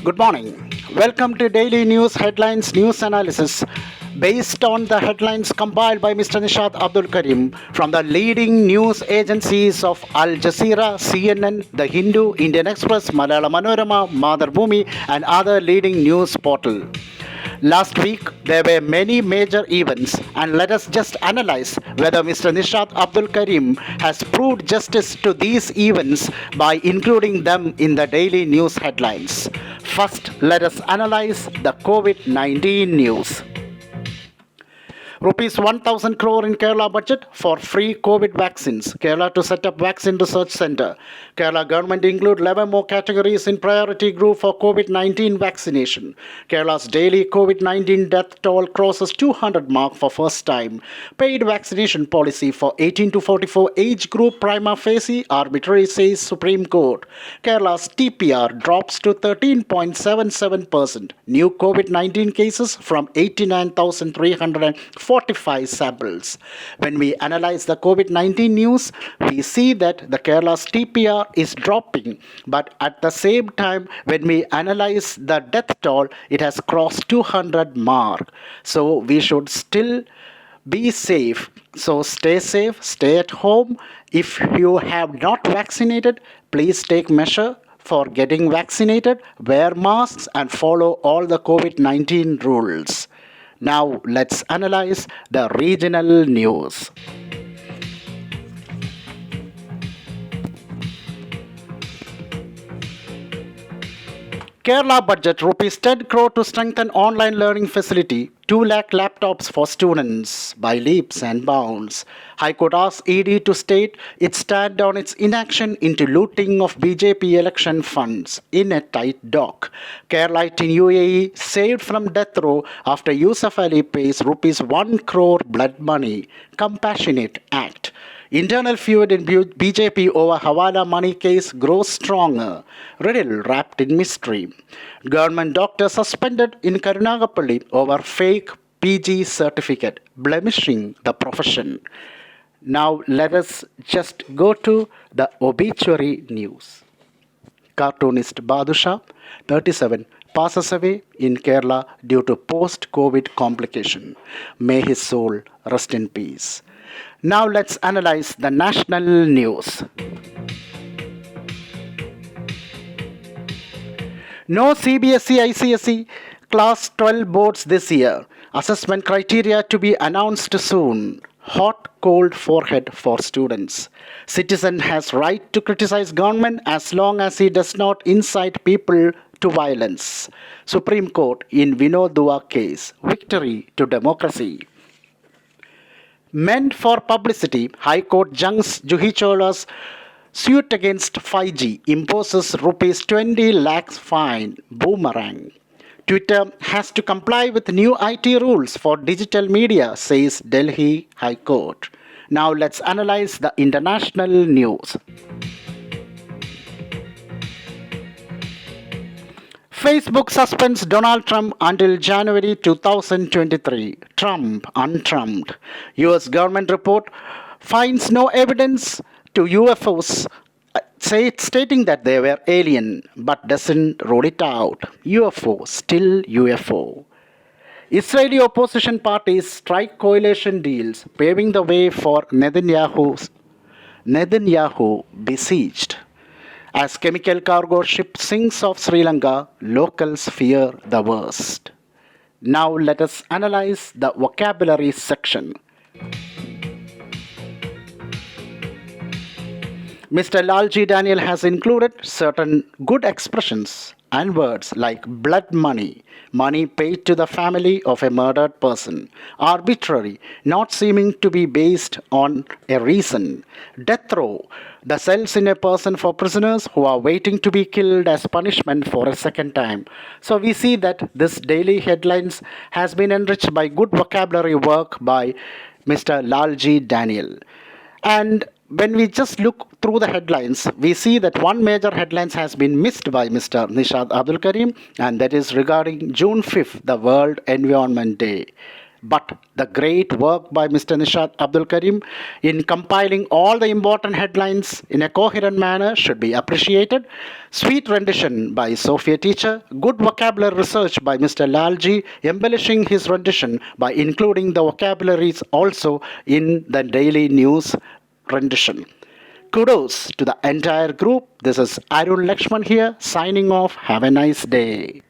Good morning. Welcome to Daily News Headlines News Analysis based on the headlines compiled by Mr. Nishad Abdul Kareem from the leading news agencies of Al Jazeera, CNN, The Hindu, Indian Express, Malayalam Manorama, Madharbhumi, and other leading news portals. Last week, there were many major events, and let us just analyze whether Mr. Nishad Abdul Kareem has proved justice to these events by including them in the daily news headlines. First, let us analyze the COVID 19 news. Rupees 1,000 crore in Kerala budget for free COVID vaccines. Kerala to set up vaccine research center. Kerala government include 11 more categories in priority group for COVID-19 vaccination. Kerala's daily COVID-19 death toll crosses 200 mark for first time. Paid vaccination policy for 18 to 44 age group prima facie arbitrary, says Supreme Court. Kerala's TPR drops to 13.77%. New COVID-19 cases from 89,345 samples. When we analyze the COVID-19 news, we see that the Kerala's TPR is dropping, but at the same time, when we analyze the death toll, it has crossed 200 mark. So we should still be safe. So stay safe, stay at home. If you have not vaccinated, please take measure for getting vaccinated, wear masks, and follow all the COVID-19 rules. Now let's analyze the regional news. Kerala budget rupees 10 crore to strengthen online learning facility, 2 lakh laptops for students by leaps and bounds. High Court asks ED to state its stand on its inaction into looting of BJP election funds in a tight dock. Keralite in UAE saved from death row after Yusuf Ali pays rupees 1 crore blood money. Compassionate act. Internal feud in BJP over Hawala money case grows stronger. Riddle wrapped in mystery. Government doctor suspended in Karunagapalli over fake PG certificate, blemishing the profession. Now let us just go to the obituary news. Cartoonist Badusha, 37, passes away in Kerala due to post-COVID complication. May his soul rest in peace. Now let's analyze the national news. No CBSE ICSE Class 12 boards this year. Assessment criteria to be announced soon. Hot cold forehead for students. Citizen has right to criticize government as long as he does not incite people to violence. Supreme Court in Vinod Dua case. Victory to democracy. Meant for publicity, High Court junks Juhi Chola's suit against 5G, imposes rupees 20 lakhs fine, boomerang. Twitter has to comply with new IT rules for digital media, says Delhi High Court. Now let's analyze the international news. Facebook suspends Donald Trump until January 2023. Trump untrumped. US government report finds no evidence to UFOs, stating that they were alien, but doesn't rule it out. UFO, still UFO. Israeli opposition parties strike coalition deals, paving the way for Netanyahu besieged. As chemical cargo ship sinks off Sri Lanka, locals fear the worst. Now let us analyze the vocabulary section. Mr. Lalji Daniel has included certain good expressions and words like blood money, money paid to the family of a murdered person, arbitrary, not seeming to be based on a reason, death row, the cells in a person for prisoners who are waiting to be killed as punishment for a second time. So we see that this daily headlines has been enriched by good vocabulary work by Mr. Lalji Daniel. And when we just look through the headlines, we see that one major headlines has been missed by Mr. Nishad Abdul Kareem, and that is regarding June 5th, the World Environment Day. but the great work by Mr. Nishad Abdul Kareem in compiling all the important headlines in a coherent manner should be appreciated. Sweet rendition by Sophia teacher, good vocabulary research by Mr. Lalji, embellishing his rendition by including the vocabularies also in the daily news rendition. Kudos to the entire group. This is Arun Lakshman here, signing off. Have a nice day.